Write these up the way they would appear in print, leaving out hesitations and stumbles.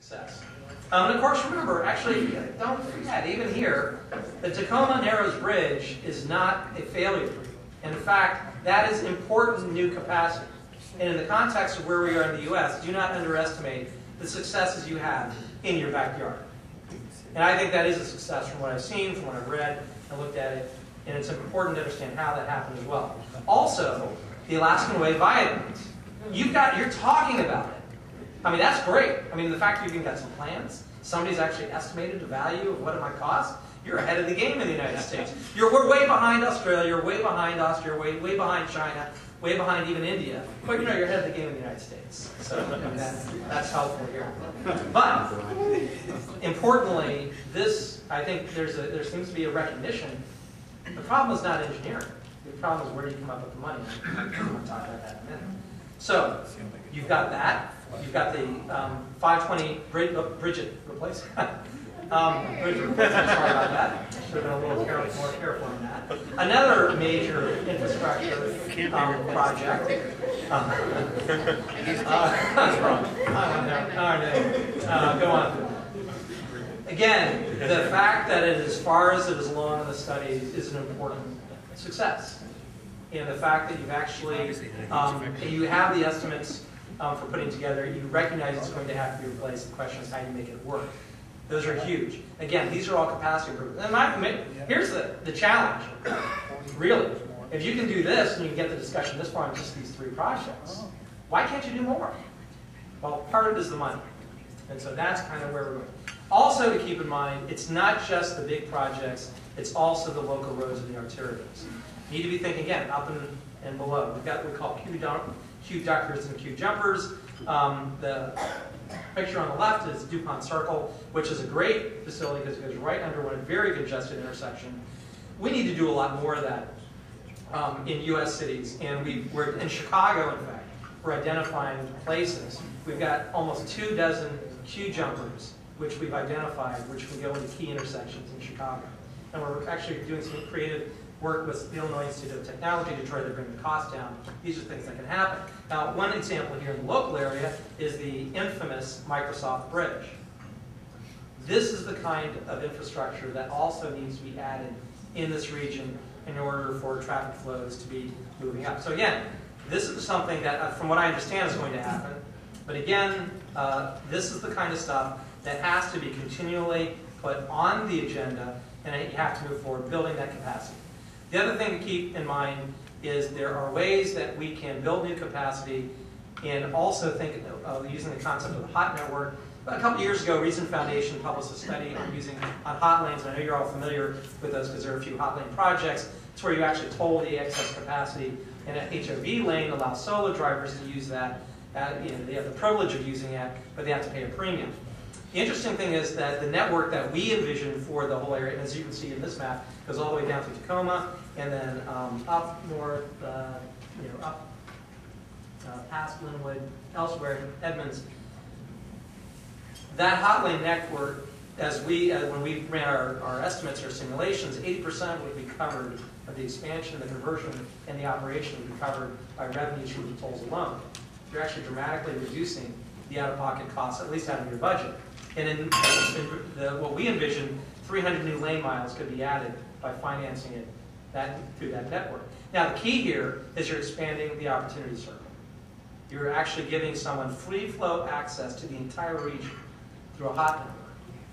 success. And of course, remember, actually, don't forget, even here, the Tacoma Narrows Bridge is not a failure. In fact, that is important new capacity. And in the context of where we are in the U.S., do not underestimate the successes you have in your backyard. And I think that is a success from what I've seen, from what I've read, and looked at it. And it's important to understand how that happened as well. Also, the Alaskan Way viaduct. You're talking about it. I mean, that's great. I mean, the fact you've even got some plans, somebody's actually estimated the value of what it might cost, you're ahead of the game in the United States. We're way behind Australia, you're way behind Austria, way behind China, way behind even India. But you're ahead of the game in the United States. So that's helpful here. But importantly, I think there seems to be a recognition. The problem is not engineering. The problem is where do you come up with the money? I'm going to talk about that in a minute. So you've got that. You've got the 520 bridge replacement. Bridge replacement. Sorry about that. Should have been a little more careful on that. Another major infrastructure project. That's wrong. Go on. Again, the fact that it is as far as it is along in the study is an important success. And the fact that you've actually, you have the estimates for putting together, you recognize it's going to have to be replaced. The question is how you make it work. Those are huge. Again, these are all capacity improvements. And here's the challenge, really. If you can do this and you can get the discussion this far on just these 3 projects, why can't you do more? Well, part of it is the money. And so that's kind of where we're going. Also to keep in mind, it's not just the big projects, it's also the local roads and the arterials. You need to be thinking, again, up and below. We've got what we call queue duckers and queue jumpers. The picture on the left is DuPont Circle, which is a great facility because it goes right under one very congested intersection. We need to do a lot more of that in U.S. cities. And we're in Chicago, in fact, we're identifying places. We've got almost 24 queue jumpers, which we've identified, which can go into key intersections in Chicago. And we're actually doing some creative work with the Illinois Institute of Technology to try to bring the cost down. These are things that can happen. Now, one example here in the local area is the infamous Microsoft Bridge. This is the kind of infrastructure that also needs to be added in this region in order for traffic flows to be moving up. So again, this is something that, from what I understand, is going to happen. But again, this is the kind of stuff that has to be continually put on the agenda, and you have to move forward building that capacity. The other thing to keep in mind is there are ways that we can build new capacity and also think of using the concept of the hot network. A couple years ago, Reason Foundation published a study on hot lanes. I know you're all familiar with those because there are a few hot lane projects. It's where you actually toll the excess capacity in an HOV lane, allow solo drivers to use that. They have the privilege of using it, but they have to pay a premium. The interesting thing is that the network that we envision for the whole area, and as you can see in this map, goes all the way down to Tacoma, and then up north, up past Linwood, elsewhere, Edmonds. That hot lane network, when we ran our estimates or simulations, 80% would be covered of the expansion, the conversion, and the operation would be covered by revenues from the tolls alone. You're actually dramatically reducing the out-of-pocket costs, at least out of your budget. And in what we envision, 300 new lane miles could be added by financing it through that network. Now, the key here is you're expanding the opportunity circle. You're actually giving someone free flow access to the entire region through a hot network.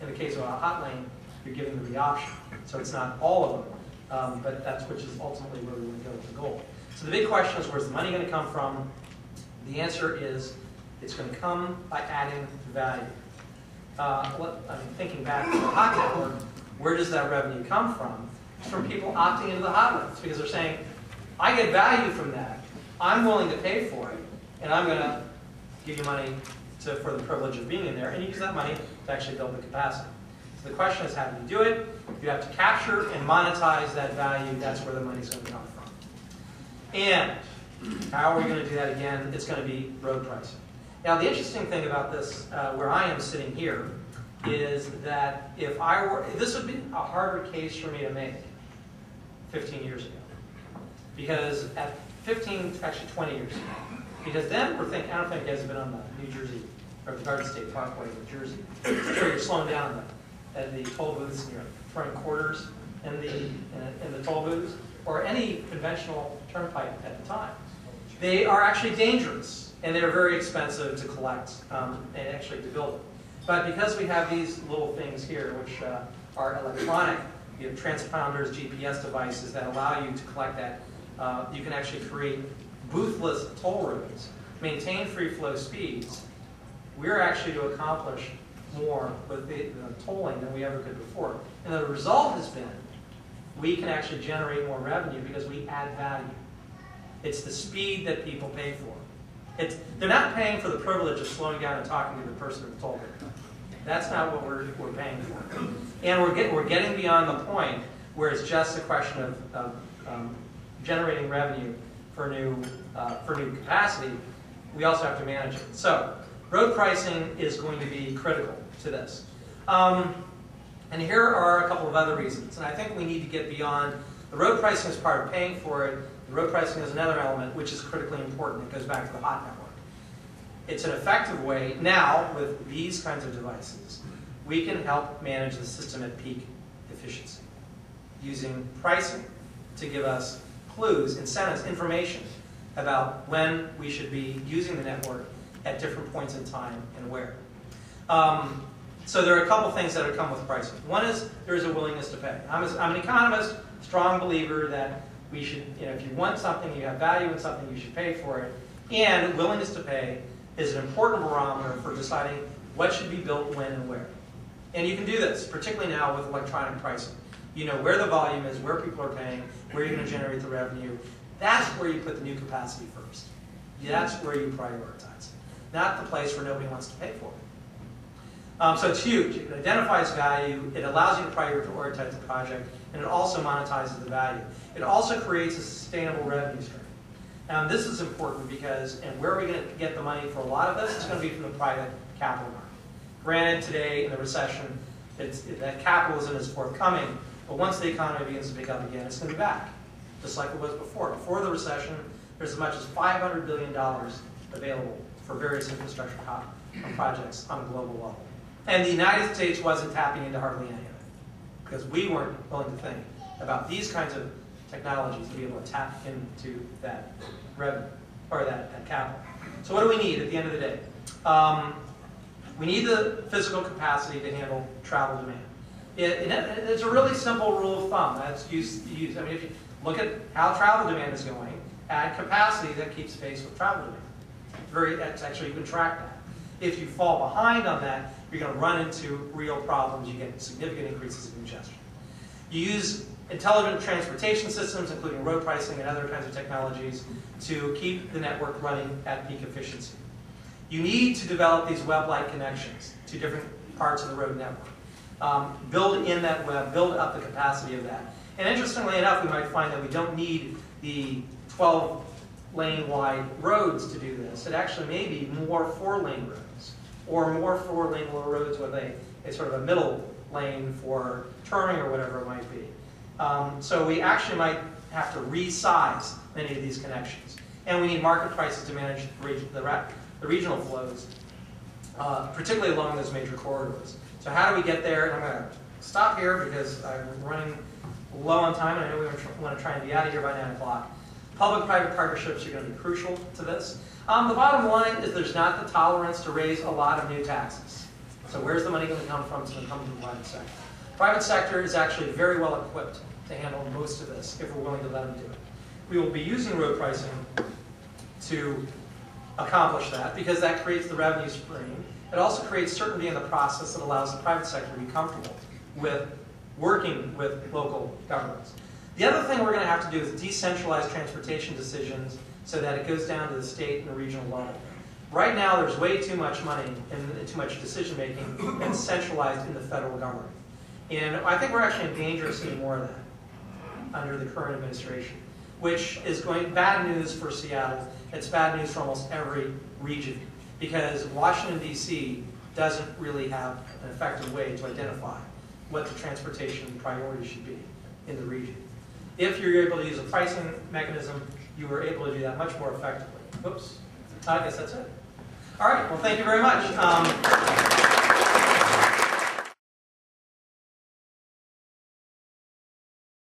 In the case of a hot lane, you're giving them the option. So it's not all of them, but that's which is ultimately where we want to go with the goal. So the big question is, where's the money going to come from? The answer is, it's going to come by adding value. Thinking back to the hot network, where does that revenue come from? It's from people opting into the hot lanes because they're saying, I get value from that. I'm willing to pay for it, and I'm going to give you money for the privilege of being in there, and you use that money to actually build the capacity. So the question is, how do you do it? You have to capture and monetize that value. That's where the money's going to come from. And how are we going to do that again? It's going to be road pricing. Now, the interesting thing about this, where I am sitting here, is that if I were, this would be a harder case for me to make 15 years ago. Because at 15, actually 20 years ago. Because then we're thinking, I don't think you guys have been on the New Jersey or the Garden State Parkway in New Jersey. Sure, you're slowing down at the toll booths and you're throwing quarters in the toll booths, or any conventional turnpike at the time. They are actually dangerous, and they're very expensive to collect and actually to build. But because we have these little things here, which are electronic, you have transponders, GPS devices that allow you to collect that, you can actually create boothless toll roads, maintain free flow speeds. We're actually to accomplish more with the tolling than we ever could before. And the result has been we can actually generate more revenue because we add value. It's the speed that people pay for. They're not paying for the privilege of slowing down and talking to the person at the toll booth. That's not what we're paying for. And we're getting beyond the point where it's just a question of generating revenue for new capacity. We also have to manage it. So road pricing is going to be critical to this. And here are a couple of other reasons. And I think we need to get beyond the road pricing as part of paying for it. The road pricing is another element which is critically important. It goes back to the hot network. It's an effective way now with these kinds of devices. We can help manage the system at peak efficiency using pricing to give us clues, incentives, information about when we should be using the network at different points in time and where. So there are a couple things that have come with pricing. One is there is a willingness to pay. I'm an economist, strong believer that we should, if you want something, you have value in something, you should pay for it. And willingness to pay is an important barometer for deciding what should be built when and where. And you can do this, particularly now with electronic pricing. You know where the volume is, where people are paying, where you're going to generate the revenue. That's where you put the new capacity first. That's where you prioritize. Not the place where nobody wants to pay for it. So it's huge. It identifies value, it allows you to prioritize the project, and it also monetizes the value. It also creates a sustainable revenue stream. Now this is important because, and where are we going to get the money for a lot of this? It's going to be from the private capital market. Granted, today in the recession, that capitalism is forthcoming, but once the economy begins to pick up again, it's going to be back, just like it was before. Before the recession, there's as much as $500 billion available for various infrastructure projects on a global level. And the United States wasn't tapping into hardly any of it, because we weren't willing to think about these kinds of technologies to be able to tap into that revenue, or that capital. So what do we need at the end of the day? We need the physical capacity to handle travel demand. It's a really simple rule of thumb that's used. I mean, if you look at how travel demand is going, add capacity that keeps pace with travel demand. Actually, you can track that. If you fall behind on that, you're going to run into real problems. You get significant increases in congestion. You use intelligent transportation systems, including road pricing and other kinds of technologies, to keep the network running at peak efficiency. You need to develop these web-like connections to different parts of the road network. Build in that web, build up the capacity of that. And interestingly enough, we might find that we don't need the 12-lane wide roads to do this. It actually may be more 4-lane roads, or more 4-lane roads with a sort of a middle lane for turning or whatever it might be. So we actually might have to resize many of these connections. And we need market prices to manage the regional flows, particularly along those major corridors. So how do we get there? And I'm going to stop here because I'm running low on time, and I know we want to try and be out of here by 9 o'clock. Public-private partnerships are going to be crucial to this. The bottom line is there's not the tolerance to raise a lot of new taxes. So where's the money going to come from? It's going to come from the private sector. Private sector is actually very well equipped to handle most of this if we're willing to let them do it. We will be using road pricing to accomplish that because that creates the revenue stream. It also creates certainty in the process that allows the private sector to be comfortable with working with local governments. The other thing we're going to have to do is decentralize transportation decisions so that it goes down to the state and the regional level. Right now, there's way too much money and too much decision making that's centralized in the federal government. And I think we're actually in danger of seeing more of that under the current administration, which is bad news for Seattle. It's bad news for almost every region because Washington, D.C. doesn't really have an effective way to identify what the transportation priority should be in the region. If you're able to use a pricing mechanism, you are able to do that much more effectively. Whoops. I guess that's it. All right, well, thank you very much.